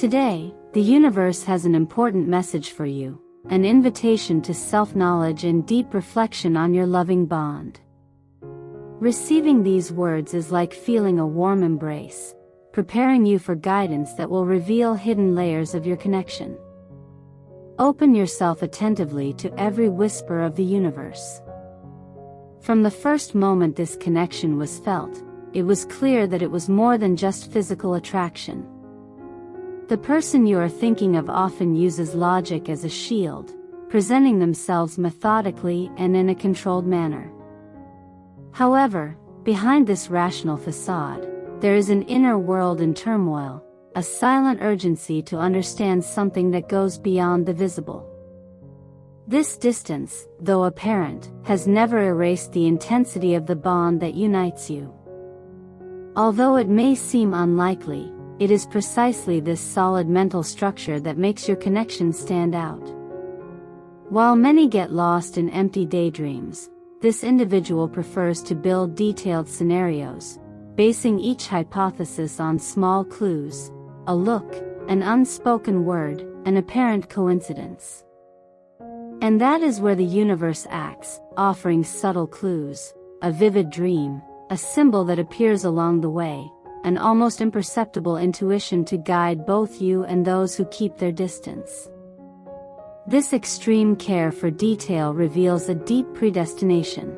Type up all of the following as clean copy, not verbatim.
Today, the universe has an important message for you, an invitation to self-knowledge and deep reflection on your loving bond. Receiving these words is like feeling a warm embrace, preparing you for guidance that will reveal hidden layers of your connection. Open yourself attentively to every whisper of the universe. From the first moment this connection was felt, it was clear that it was more than just physical attraction. The person you are thinking of often uses logic as a shield, presenting themselves methodically and in a controlled manner. However, behind this rational facade, there is an inner world in turmoil, a silent urgency to understand something that goes beyond the visible. This distance, though apparent, has never erased the intensity of the bond that unites you. Although it may seem unlikely, it is precisely this solid mental structure that makes your connection stand out. While many get lost in empty daydreams, this individual prefers to build detailed scenarios, basing each hypothesis on small clues, a look, an unspoken word, an apparent coincidence. And that is where the universe acts, offering subtle clues, a vivid dream, a symbol that appears along the way, an almost imperceptible intuition to guide both you and those who keep their distance. This extreme care for detail reveals a deep predestination.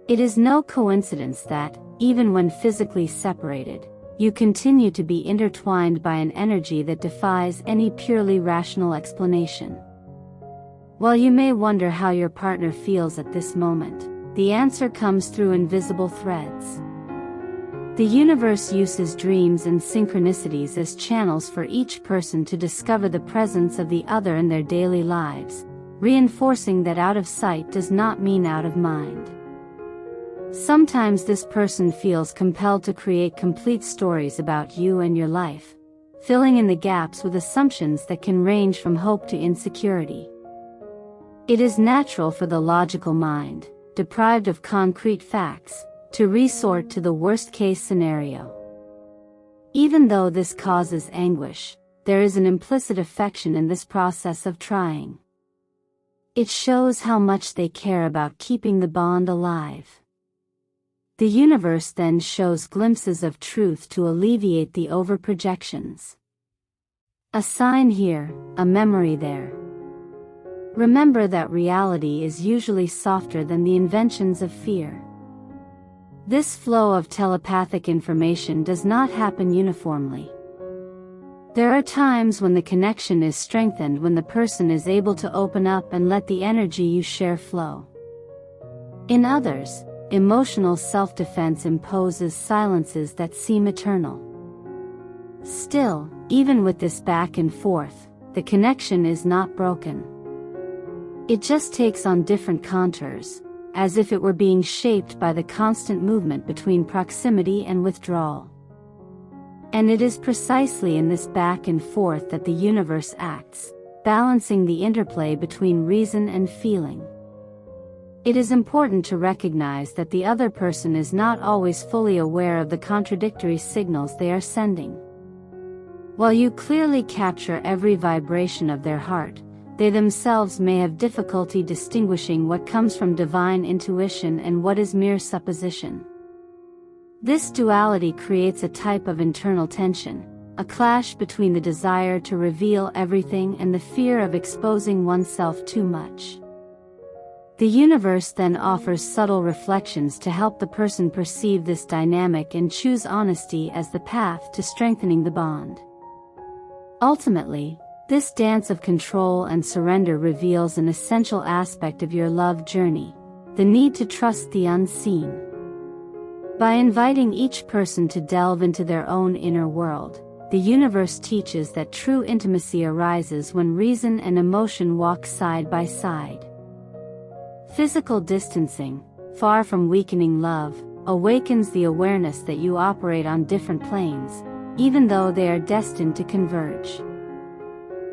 It is no coincidence that, even when physically separated, you continue to be intertwined by an energy that defies any purely rational explanation. While you may wonder how your partner feels at this moment, the answer comes through invisible threads. The universe uses dreams and synchronicities as channels for each person to discover the presence of the other in their daily lives, reinforcing that out of sight does not mean out of mind. Sometimes this person feels compelled to create complete stories about you and your life, filling in the gaps with assumptions that can range from hope to insecurity. It is natural for the logical mind, deprived of concrete facts, to resort to the worst-case scenario. Even though this causes anguish, there is an implicit affection in this process of trying. It shows how much they care about keeping the bond alive. The universe then shows glimpses of truth to alleviate the overprojections. A sign here, a memory there. Remember that reality is usually softer than the inventions of fear. This flow of telepathic information does not happen uniformly. There are times when the connection is strengthened when the person is able to open up and let the energy you share flow. In others, emotional self-defense imposes silences that seem eternal. Still, even with this back and forth, the connection is not broken. It just takes on different contours, as if it were being shaped by the constant movement between proximity and withdrawal. And it is precisely in this back and forth that the universe acts, balancing the interplay between reason and feeling. It is important to recognize that the other person is not always fully aware of the contradictory signals they are sending. While you clearly capture every vibration of their heart, they themselves may have difficulty distinguishing what comes from divine intuition and what is mere supposition. This duality creates a type of internal tension, a clash between the desire to reveal everything and the fear of exposing oneself too much. The universe then offers subtle reflections to help the person perceive this dynamic and choose honesty as the path to strengthening the bond. Ultimately, this dance of control and surrender reveals an essential aspect of your love journey, the need to trust the unseen. By inviting each person to delve into their own inner world, the universe teaches that true intimacy arises when reason and emotion walk side by side. Physical distancing, far from weakening love, awakens the awareness that you operate on different planes, even though they are destined to converge.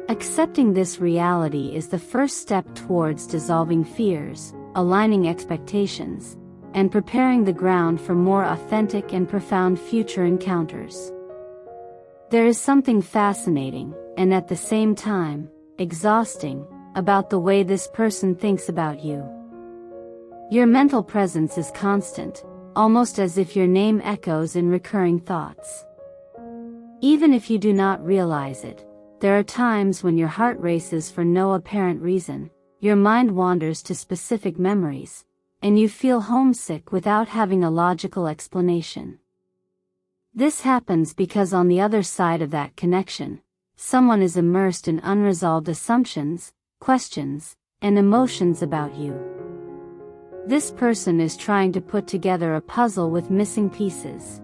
Accepting this reality is the first step towards dissolving fears, aligning expectations, and preparing the ground for more authentic and profound future encounters. There is something fascinating, and at the same time, exhausting, about the way this person thinks about you. Your mental presence is constant, almost as if your name echoes in recurring thoughts. Even if you do not realize it, there are times when your heart races for no apparent reason, your mind wanders to specific memories, and you feel homesick without having a logical explanation. This happens because on the other side of that connection, someone is immersed in unresolved assumptions, questions, and emotions about you. This person is trying to put together a puzzle with missing pieces.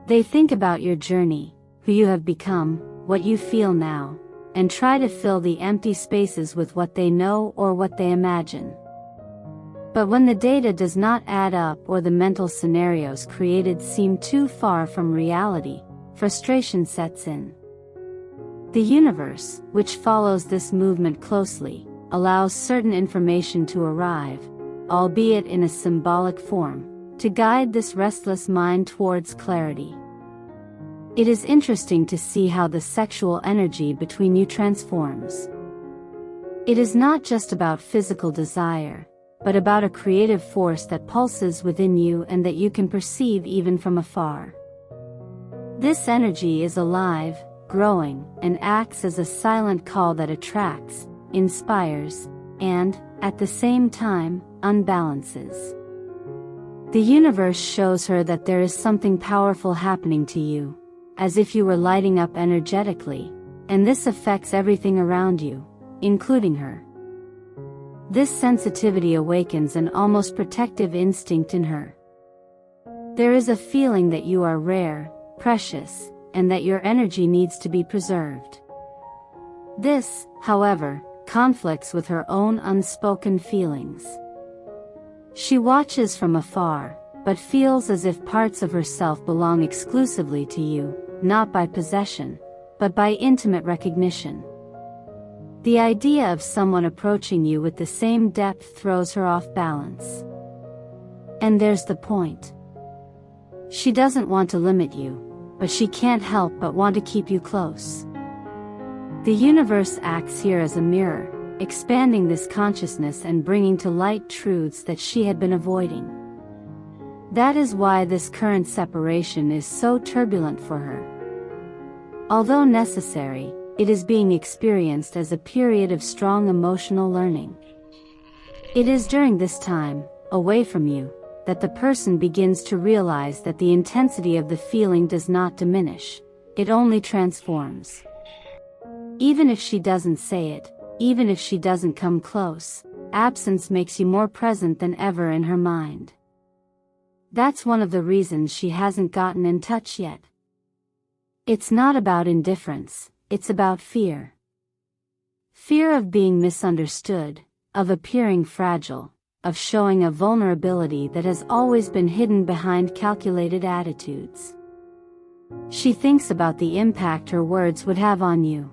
They think about your journey, who you have become, what you feel now, and try to fill the empty spaces with what they know or what they imagine. But when the data does not add up or the mental scenarios created seem too far from reality, frustration sets in. The universe, which follows this movement closely, allows certain information to arrive, albeit in a symbolic form, to guide this restless mind towards clarity. It is interesting to see how the sexual energy between you transforms. It is not just about physical desire, but about a creative force that pulses within you and that you can perceive even from afar. This energy is alive, growing, and acts as a silent call that attracts, inspires, and, at the same time, unbalances. The universe shows her that there is something powerful happening to you, as if you were lighting up energetically, and this affects everything around you, including her. This sensitivity awakens an almost protective instinct in her. There is a feeling that you are rare, precious, and that your energy needs to be preserved. This, however, conflicts with her own unspoken feelings. She watches from afar, but feels as if parts of herself belong exclusively to you, not by possession, but by intimate recognition. The idea of someone approaching you with the same depth throws her off balance. And there's the point. She doesn't want to limit you, but she can't help but want to keep you close. The universe acts here as a mirror, expanding this consciousness and bringing to light truths that she had been avoiding. That is why this current separation is so turbulent for her. Although necessary, it is being experienced as a period of strong emotional learning. It is during this time, away from you, that the person begins to realize that the intensity of the feeling does not diminish, it only transforms. Even if she doesn't say it, even if she doesn't come close, absence makes you more present than ever in her mind. That's one of the reasons she hasn't gotten in touch yet. It's not about indifference, it's about fear. Fear of being misunderstood, of appearing fragile, of showing a vulnerability that has always been hidden behind calculated attitudes. She thinks about the impact her words would have on you.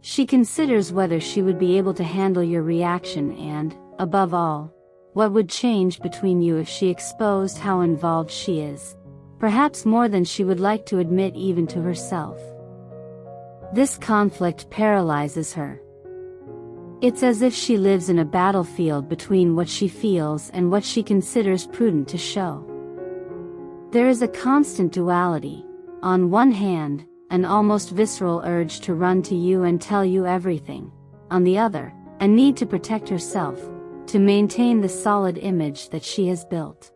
She considers whether she would be able to handle your reaction and, above all, what would change between you if she exposed how involved she is, perhaps more than she would like to admit even to herself. This conflict paralyzes her. It's as if she lives in a battlefield between what she feels and what she considers prudent to show. There is a constant duality. On one hand, an almost visceral urge to run to you and tell you everything. On the other, a need to protect herself, to maintain the solid image that she has built.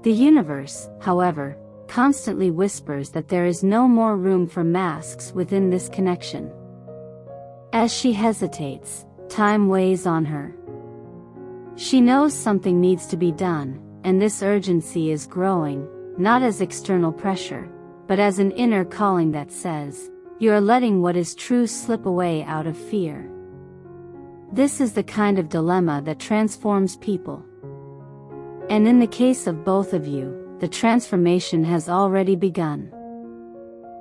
The universe, however, constantly whispers that there is no more room for masks within this connection. As she hesitates, time weighs on her. She knows something needs to be done, and this urgency is growing, not as external pressure, but as an inner calling that says, you are letting what is true slip away out of fear. This is the kind of dilemma that transforms people. And in the case of both of you, the transformation has already begun.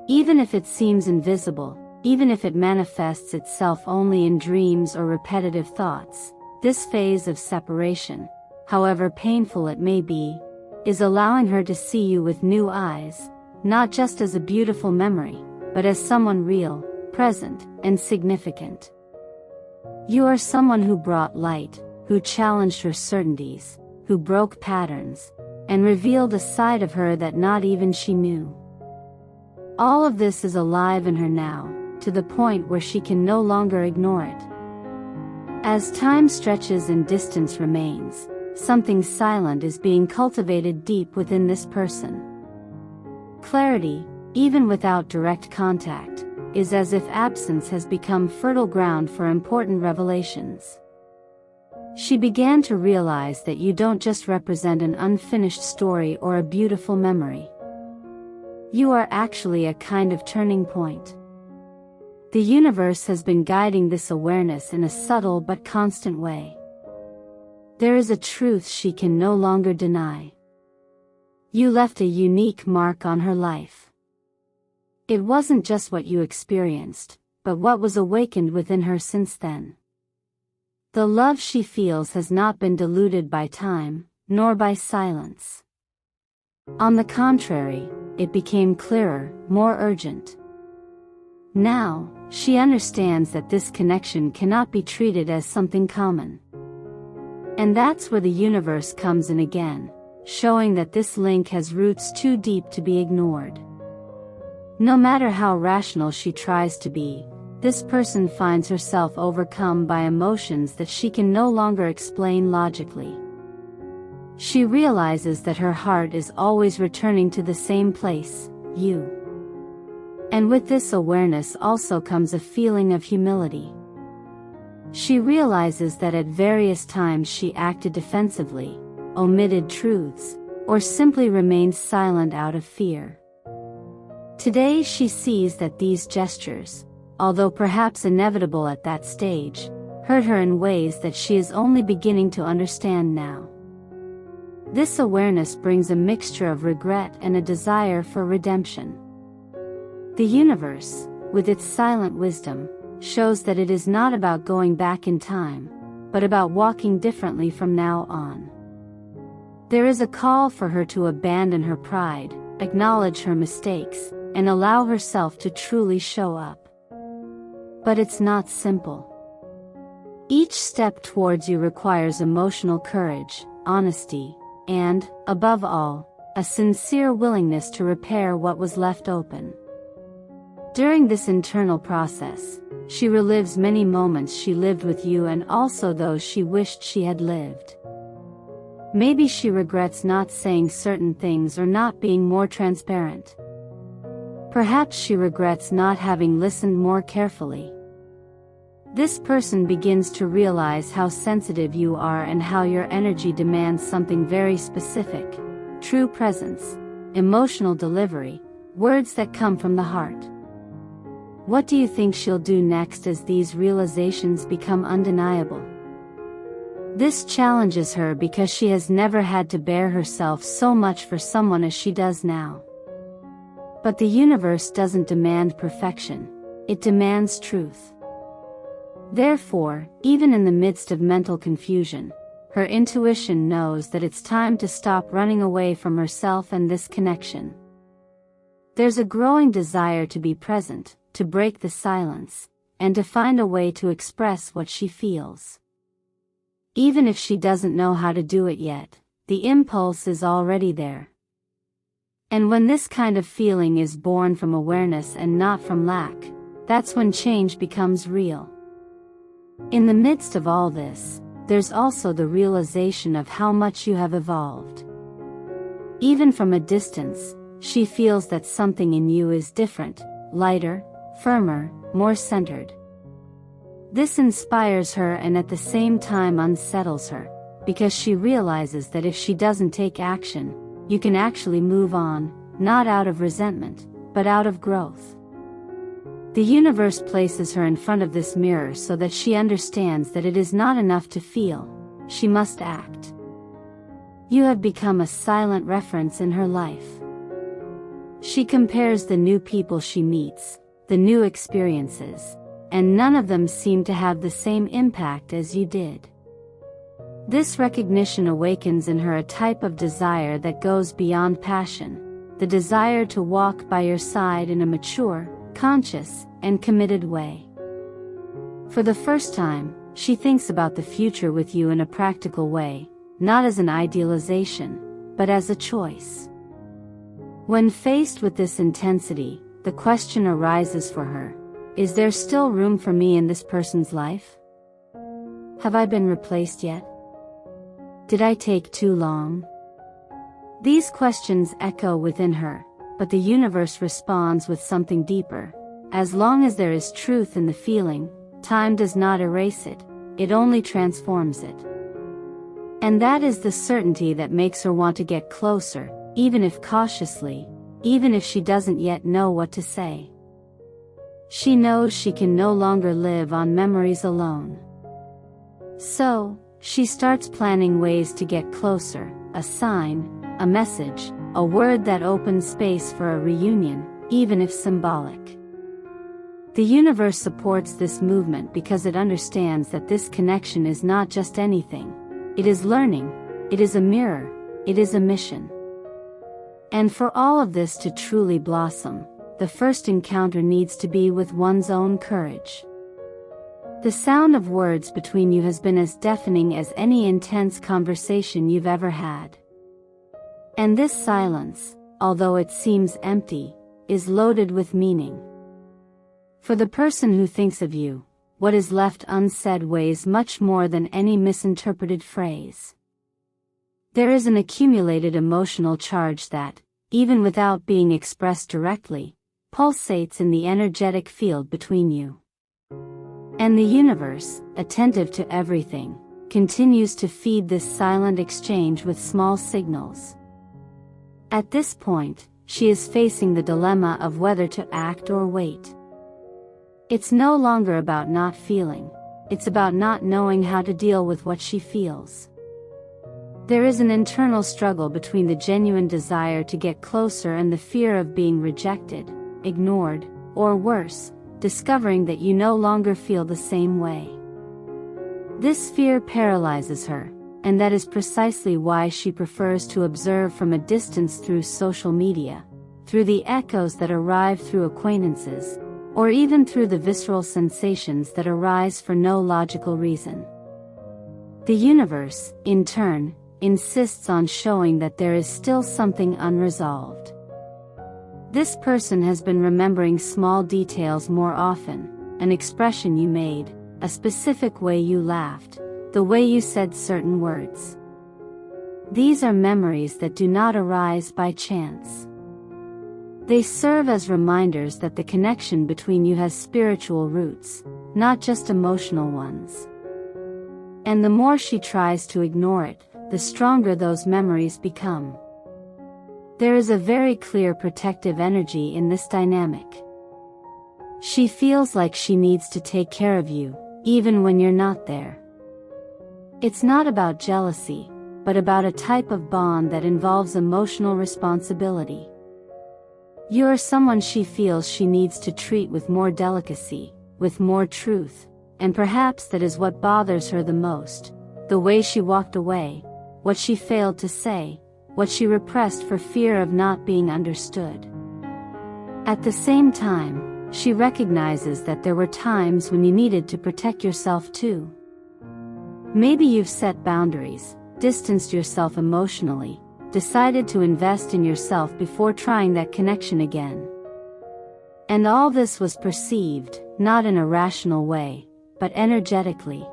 Even if it seems invisible, even if it manifests itself only in dreams or repetitive thoughts, this phase of separation, however painful it may be, is allowing her to see you with new eyes, not just as a beautiful memory, but as someone real, present, and significant. You are someone who brought light, who challenged her certainties, who broke patterns, and revealed a side of her that not even she knew. All of this is alive in her now, to the point where she can no longer ignore it. As time stretches and distance remains, something silent is being cultivated deep within this person. Clarity, even without direct contact, is as if absence has become fertile ground for important revelations. She began to realize that you don't just represent an unfinished story or a beautiful memory. You are actually a kind of turning point. The universe has been guiding this awareness in a subtle but constant way. There is a truth she can no longer deny. You left a unique mark on her life. It wasn't just what you experienced, but what was awakened within her since then. The love she feels has not been diluted by time, nor by silence. On the contrary, it became clearer, more urgent. Now, she understands that this connection cannot be treated as something common. And that's where the universe comes in again, showing that this link has roots too deep to be ignored. No matter how rational she tries to be, this person finds herself overcome by emotions that she can no longer explain logically. She realizes that her heart is always returning to the same place, you. And with this awareness also comes a feeling of humility. She realizes that at various times she acted defensively, omitted truths, or simply remained silent out of fear. Today she sees that these gestures, although perhaps inevitable at that stage, hurt her in ways that she is only beginning to understand now. This awareness brings a mixture of regret and a desire for redemption. The universe, with its silent wisdom, shows that it is not about going back in time, but about walking differently from now on. There is a call for her to abandon her pride, acknowledge her mistakes, and allow herself to truly show up. But it's not simple. Each step towards you requires emotional courage, honesty, and, above all, a sincere willingness to repair what was left open. During this internal process, she relives many moments she lived with you and also those she wished she had lived. Maybe she regrets not saying certain things or not being more transparent. Perhaps she regrets not having listened more carefully. This person begins to realize how sensitive you are and how your energy demands something very specific: true presence, emotional delivery, words that come from the heart. What do you think she'll do next as these realizations become undeniable? This challenges her because she has never had to bear herself so much for someone as she does now. But the universe doesn't demand perfection, it demands truth. Therefore, even in the midst of mental confusion, her intuition knows that it's time to stop running away from herself and this connection. There's a growing desire to be present, to break the silence, and to find a way to express what she feels. Even if she doesn't know how to do it yet, the impulse is already there. And when this kind of feeling is born from awareness and not from lack, that's when change becomes real. In the midst of all this, there's also the realization of how much you have evolved. Even from a distance, she feels that something in you is different, lighter, firmer, more centered. This inspires her and at the same time unsettles her, because she realizes that if she doesn't take action, you can actually move on, not out of resentment, but out of growth. The universe places her in front of this mirror so that she understands that it is not enough to feel, she must act. You have become a silent reference in her life. She compares the new people she meets, the new experiences, and none of them seem to have the same impact as you did. This recognition awakens in her a type of desire that goes beyond passion, the desire to walk by your side in a mature, conscious, and committed way. For the first time, she thinks about the future with you in a practical way, not as an idealization, but as a choice. When faced with this intensity, the question arises for her: is there still room for me in this person's life? Have I been replaced yet? Did I take too long? These questions echo within her, but the universe responds with something deeper. As long as there is truth in the feeling, time does not erase it, it only transforms it. And that is the certainty that makes her want to get closer, even if cautiously, even if she doesn't yet know what to say. She knows she can no longer live on memories alone. So, she starts planning ways to get closer, a sign, a message, a word that opens space for a reunion, even if symbolic. The universe supports this movement because it understands that this connection is not just anything. It is learning, it is a mirror, it is a mission. And for all of this to truly blossom, the first encounter needs to be with one's own courage. The sound of words between you has been as deafening as any intense conversation you've ever had. And this silence, although it seems empty, is loaded with meaning. For the person who thinks of you, what is left unsaid weighs much more than any misinterpreted phrase. There is an accumulated emotional charge that, even without being expressed directly, pulsates in the energetic field between you. And the universe, attentive to everything, continues to feed this silent exchange with small signals. At this point, she is facing the dilemma of whether to act or wait. It's no longer about not feeling, it's about not knowing how to deal with what she feels. There is an internal struggle between the genuine desire to get closer and the fear of being rejected, ignored, or worse, discovering that you no longer feel the same way. This fear paralyzes her, and that is precisely why she prefers to observe from a distance through social media, through the echoes that arrive through acquaintances, or even through the visceral sensations that arise for no logical reason. The universe, in turn, insists on showing that there is still something unresolved. This person has been remembering small details more often, an expression you made, a specific way you laughed, the way you said certain words. These are memories that do not arise by chance. They serve as reminders that the connection between you has spiritual roots, not just emotional ones. And the more she tries to ignore it, the stronger those memories become. There is a very clear protective energy in this dynamic. She feels like she needs to take care of you, even when you're not there. It's not about jealousy, but about a type of bond that involves emotional responsibility. You are someone she feels she needs to treat with more delicacy, with more truth, and perhaps that is what bothers her the most, the way she walked away, what she failed to say, what she repressed for fear of not being understood. At the same time, she recognizes that there were times when you needed to protect yourself too. Maybe you've set boundaries, distanced yourself emotionally, decided to invest in yourself before trying that connection again. And all this was perceived, not in a rational way, but energetically.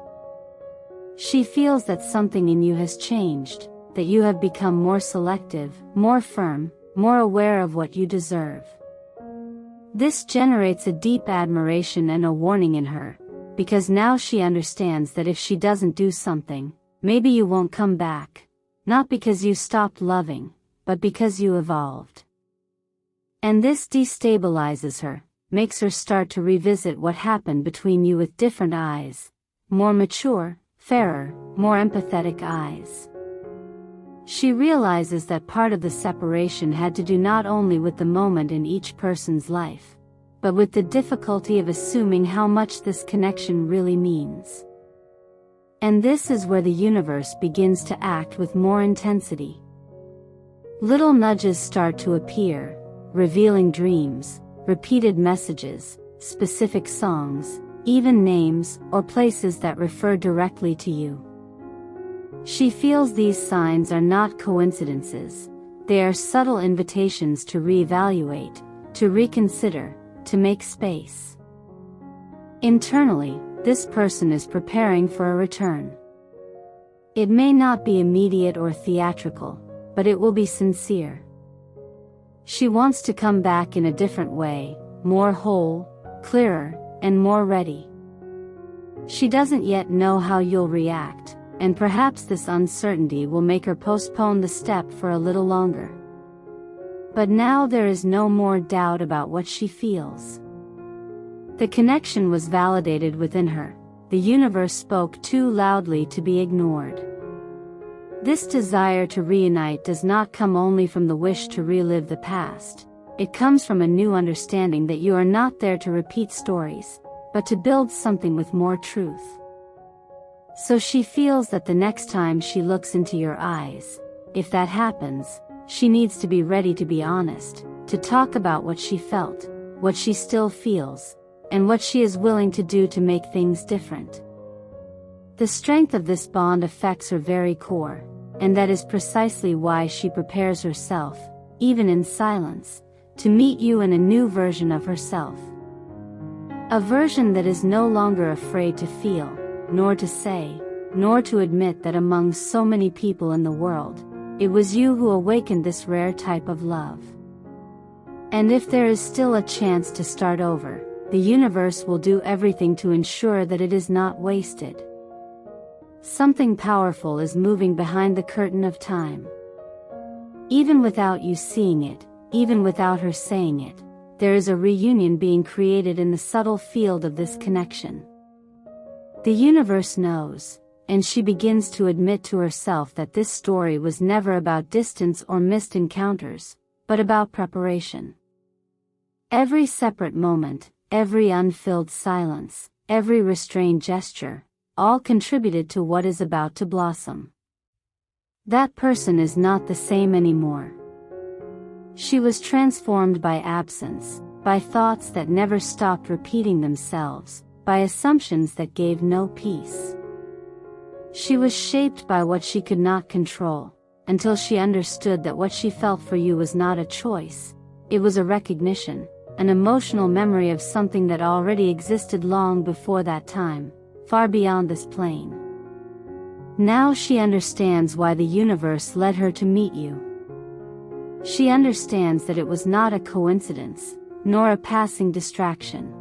She feels that something in you has changed, that you have become more selective, more firm, more aware of what you deserve. This generates a deep admiration and a warning in her, because now she understands that if she doesn't do something, maybe you won't come back, not because you stopped loving, but because you evolved. And this destabilizes her, makes her start to revisit what happened between you with different eyes, more mature, fairer, more empathetic eyes. She realizes that part of the separation had to do not only with the moment in each person's life, but with the difficulty of assuming how much this connection really means. And this is where the universe begins to act with more intensity. Little nudges start to appear, revealing dreams, repeated messages, specific songs, even names or places that refer directly to you. She feels these signs are not coincidences, they are subtle invitations to reevaluate, to reconsider, to make space. Internally, this person is preparing for a return. It may not be immediate or theatrical, but it will be sincere. She wants to come back in a different way, more whole, clearer, and more ready. She doesn't yet know how you'll react, and perhaps this uncertainty will make her postpone the step for a little longer. But now there is no more doubt about what she feels. The connection was validated within her. The universe spoke too loudly to be ignored. This desire to reunite does not come only from the wish to relive the past. It comes from a new understanding that you are not there to repeat stories, but to build something with more truth. So she feels that the next time she looks into your eyes, if that happens, she needs to be ready to be honest, to talk about what she felt, what she still feels, and what she is willing to do to make things different. The strength of this bond affects her very core, and that is precisely why she prepares herself, even in silence, to meet you in a new version of herself. A version that is no longer afraid to feel, nor to say, nor to admit that among so many people in the world, it was you who awakened this rare type of love. And if there is still a chance to start over, the universe will do everything to ensure that it is not wasted. Something powerful is moving behind the curtain of time. Even without you seeing it, even without her saying it, there is a reunion being created in the subtle field of this connection. The universe knows, and she begins to admit to herself that this story was never about distance or missed encounters, but about preparation. Every separate moment, every unfilled silence, every restrained gesture, all contributed to what is about to blossom. That person is not the same anymore. She was transformed by absence, by thoughts that never stopped repeating themselves, by assumptions that gave no peace. She was shaped by what she could not control, until she understood that what she felt for you was not a choice, it was a recognition, an emotional memory of something that already existed long before that time, far beyond this plane. Now she understands why the universe led her to meet you. She understands that it was not a coincidence, nor a passing distraction.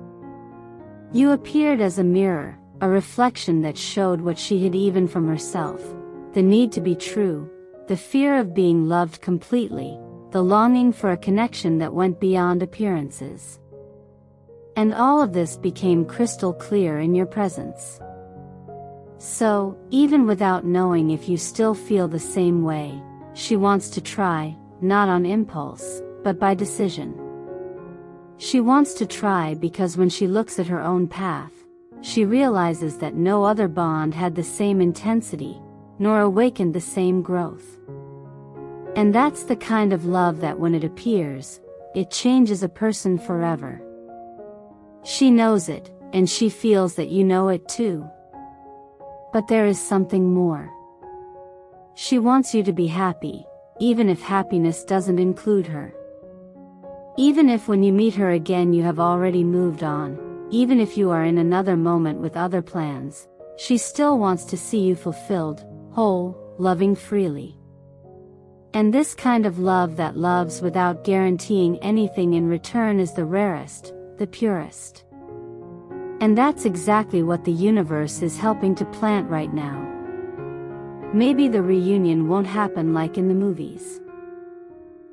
You appeared as a mirror, a reflection that showed what she hid even from herself, the need to be true, the fear of being loved completely, the longing for a connection that went beyond appearances. And all of this became crystal clear in your presence. So, even without knowing if you still feel the same way, she wants to try, not on impulse, but by decision. She wants to try because when she looks at her own path, she realizes that no other bond had the same intensity, nor awakened the same growth. And that's the kind of love that when it appears, it changes a person forever. She knows it, and she feels that you know it too. But there is something more. She wants you to be happy, even if happiness doesn't include her. Even if when you meet her again you have already moved on, even if you are in another moment with other plans, she still wants to see you fulfilled, whole, loving freely. And this kind of love that loves without guaranteeing anything in return is the rarest, the purest. And that's exactly what the universe is helping to plant right now. Maybe the reunion won't happen like in the movies.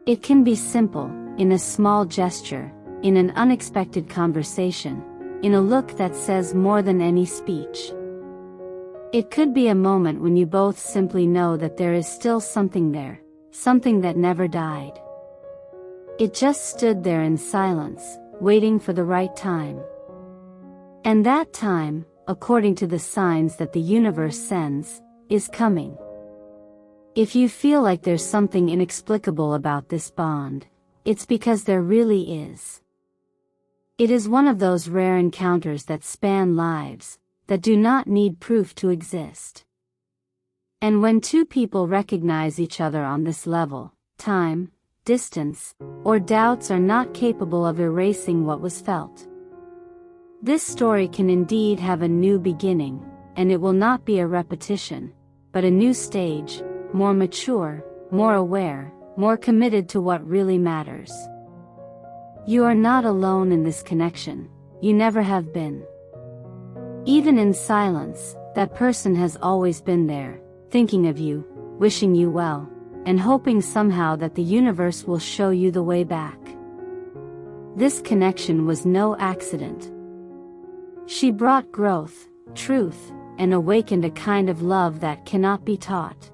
It can be simple, in a small gesture, in an unexpected conversation, in a look that says more than any speech. It could be a moment when you both simply know that there is still something there, something that never died. It just stood there in silence, waiting for the right time. And that time, according to the signs that the universe sends, is coming. If you feel like there's something inexplicable about this bond, it's because there really is. It is one of those rare encounters that span lives, that do not need proof to exist. And when two people recognize each other on this level, time, distance, or doubts are not capable of erasing what was felt. This story can indeed have a new beginning, and it will not be a repetition, but a new stage, more mature, more aware, more committed to what really matters. You are not alone in this connection, you never have been. Even in silence, that person has always been there, thinking of you, wishing you well, and hoping somehow that the universe will show you the way back. This connection was no accident. She brought growth, truth, and awakened a kind of love that cannot be taught.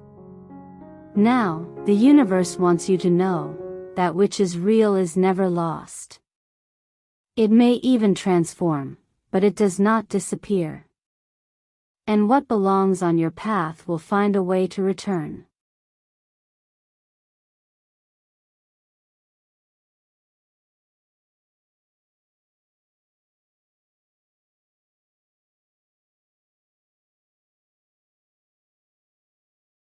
Now, the universe wants you to know, that which is real is never lost. It may even transform, but it does not disappear. And what belongs on your path will find a way to return.